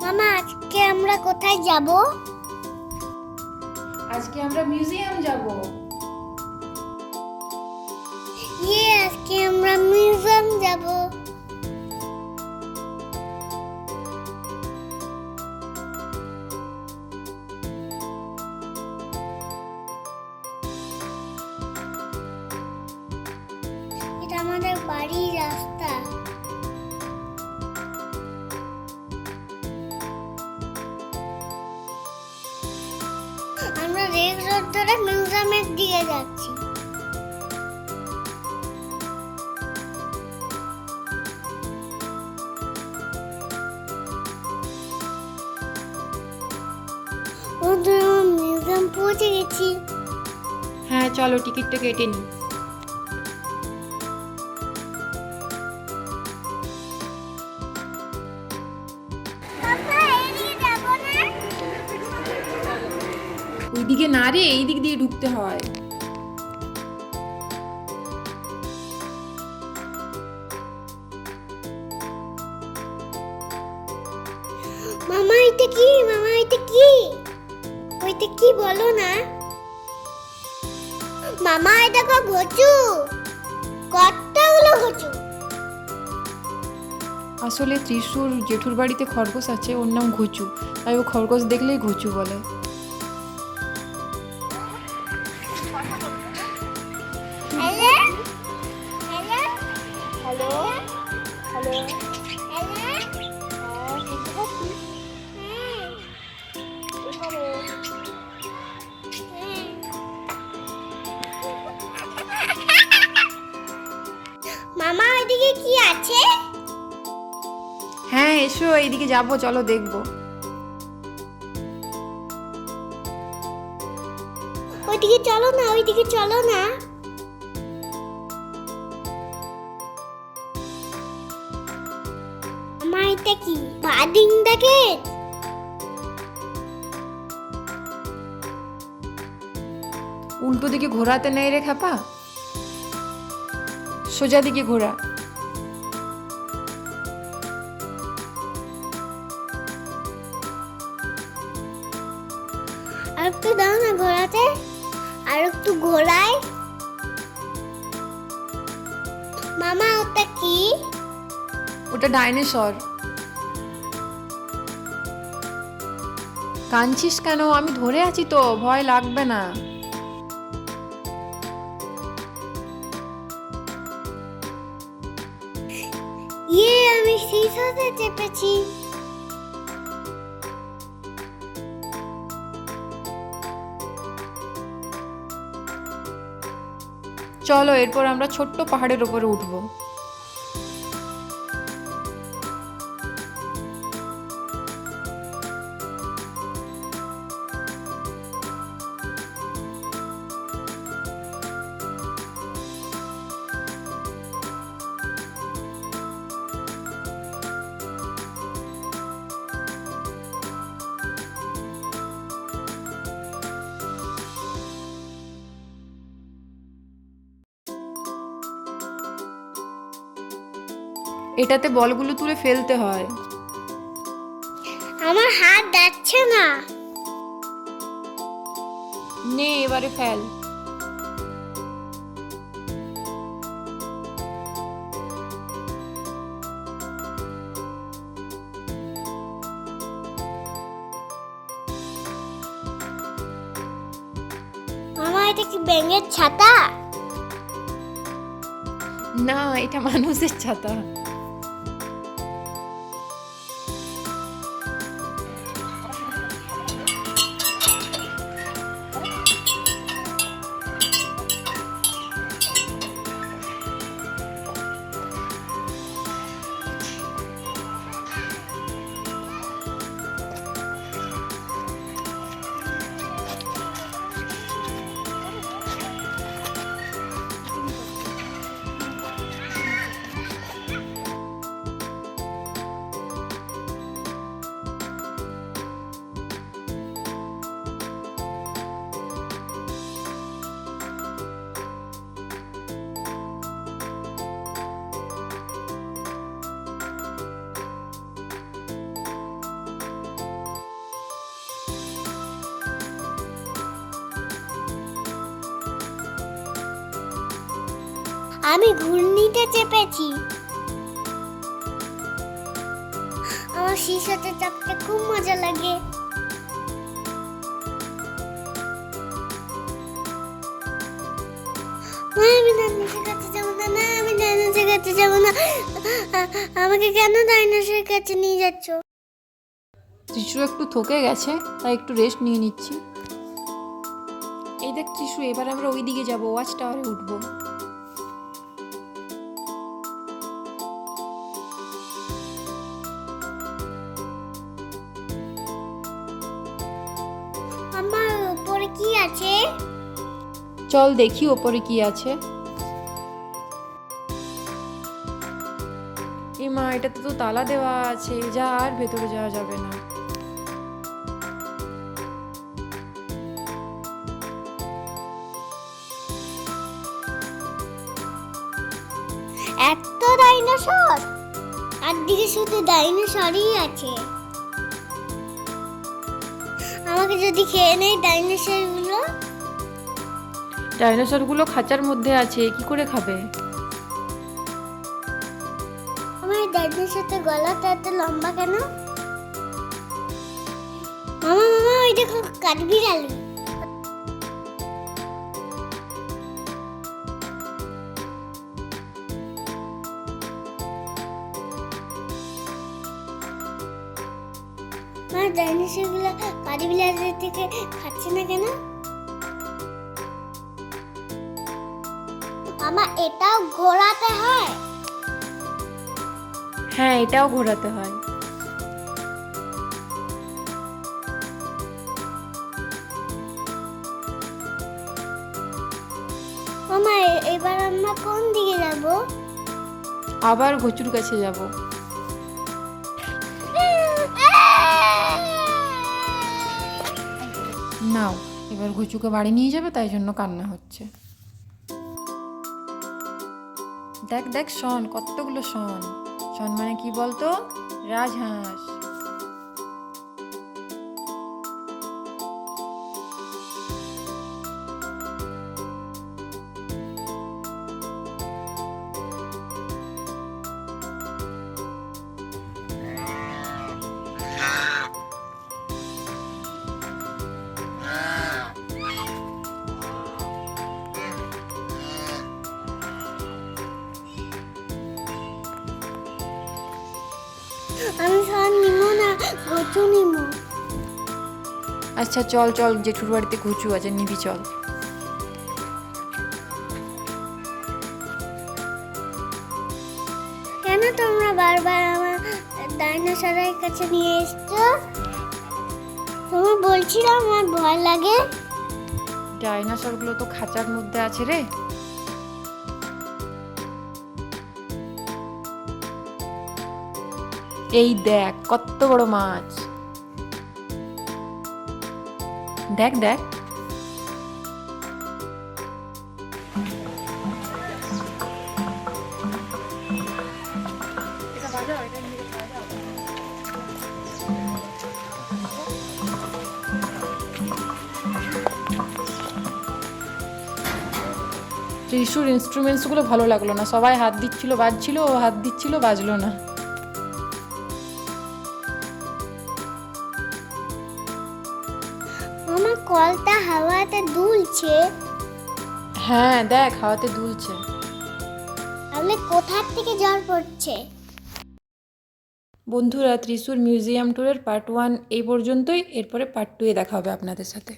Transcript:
মামা আজকে আমরা কোথায় যাব? আজকে আমরা মিউজিয়াম যাব। আজকে আমরা মিউজিয়াম যাব। এটা আমাদের বাড়ির রাস্তা। আমরা রেল রোড ধরে মিউজিয়ামের দিকে যাচ্ছি। মিউজিয়াম পৌঁছে গেছি। হ্যাঁ চলো টিকিটটা কেটে নিই। ওইদিকে না রে, এই দিক দিয়ে ঢুকতে হয়। মামা এটা কি? মামা এটা কি? ওইটা কি বলো না? মামা এটা ঘুচু। কতগুলো ঘুচু? আসলে ত্রিশুর জেঠুর বাড়িতে খরগোশ আছে, ওর নাম ঘুচু, তাই ও খরগোশ দেখলেই ঘুচু বলে। হ্যালো হ্যালো মামা ওইদিকে কি আছে? হ্যাঁ এসো, এইদিকে যাবো, চলো দেখবো। ওইদিকে চলো না, ওইদিকে চলো না। মামা এটা কি? বার্ডিং দেখে। উল্টো দিকে ঘোরাতে নেই রে খাপা, সোজা দিকে ঘোরা। আর একটু দাও না ঘোরাতে, আর একটু ঘোরায়। মামা ওটা কি? ওটা ডাইনোসর। কাঁদছিস কেন? আমি ধরে আছি তো, ভয় লাগবে না। আমি সিসাতে চেপেছি। চলো এরপর আমরা ছোট্ট পাহাড়ের উপরে উঠবো। এটাতে বলগুলো তুলে ফেলতে হয়। আমার হাত যাচ্ছে না। নে এবারে ফেল। মামা এটা কি ব্যাঙের ছাতা? না, এটা মানুষের ছাতা। আমি ঘূর্ণিতে চেপেছি। আমার শিশাতে চাপতে খুব মজা লাগে। মা, আমি ডাইনোসরের কাছে যাবো না। না, আমি ডাইনোসরের কাছে যাবো না। আমাকে কেন ডাইনোসরের কাছে নিয়ে যাচ্ছ? ত্রিশু একটু থকে গেছে, তাই একটু রেস্ট নিয়ে নিচ্ছি। এই দেখ ত্রিশু, এবার আমরা ওই দিকে যাবো, ওয়াচ টাওয়ারে উঠবো। আমার উপরে কি আছে? চল দেখি ওপরে কি আছে। এ মা, এটাতে তো তালা দেওয়া আছে, যা আর ভেতরে যাওয়া যাবে না। এত ডাইনোসর, একদিকে শুধু ডাইনোসরই আছে। আমাকে যদি খেয়ে নেয় ডাইনোসর গুলো? ডাইনোসর গুলো খাঁচার মধ্যে আছে, কি করে খাবে? আমার ডাইনোসরের গলাটা এত লম্বা কেন? মামা মামা, ওই দেখো কাঠবিড়ালি। মা, ডাইনোসর গুলো কাঠবিড়ালি থেকে খাচ্ছে না কেন? মামা, এটাও ঘোরাতে হয়? হ্যাঁ, এটাও ঘোরাতে হয়। মামা, এবার আমরা কোন দিকে যাব? আবার ঘুচুর কাছে যাব। নাও, এবার ঘুচুকে বাড়ি নিয়ে যাবে, তাই জন্য কান্না হচ্ছে। দেখ দেখ শন, কতগুলো শন। শন মানে কি বলতো? রাজহাঁস। আমি সব নিমো না, ঘুচু নিমো। আচ্ছা চল চল, জেঠুর বাড়িতে ঘুচু আছে, নিবি চল। কেন তোমরা বারবার আমার ডাইনোসরের কাছে নিয়ে এসছো? তোমার বলছিলাম আমার ভয় লাগে। ডাইনোসর গুলো তো খাঁচার মধ্যে আছে রে। এই দেখ কত বড় মাছ। দেখ দেখ। ত্রিশুর ইনস্ট্রুমেন্টস গুলো ভালো লাগলো না, সবাই হাত দিচ্ছিল বাজছিল, ও হাত দিচ্ছিল বাজলো না। আমার কলটা হাওয়াতে দুলছে। হ্যাঁ দেখ, হাওয়াতে দুলছে। তাহলে কোথার থেকে জল পড়ছে? বন্ধুরা, ত্রিশুর মিউজিয়াম ট্যুরের পার্ট 1 এই পর্যন্তই। এরপরে পার্ট 2 এ দেখা হবে আপনাদের সাথে।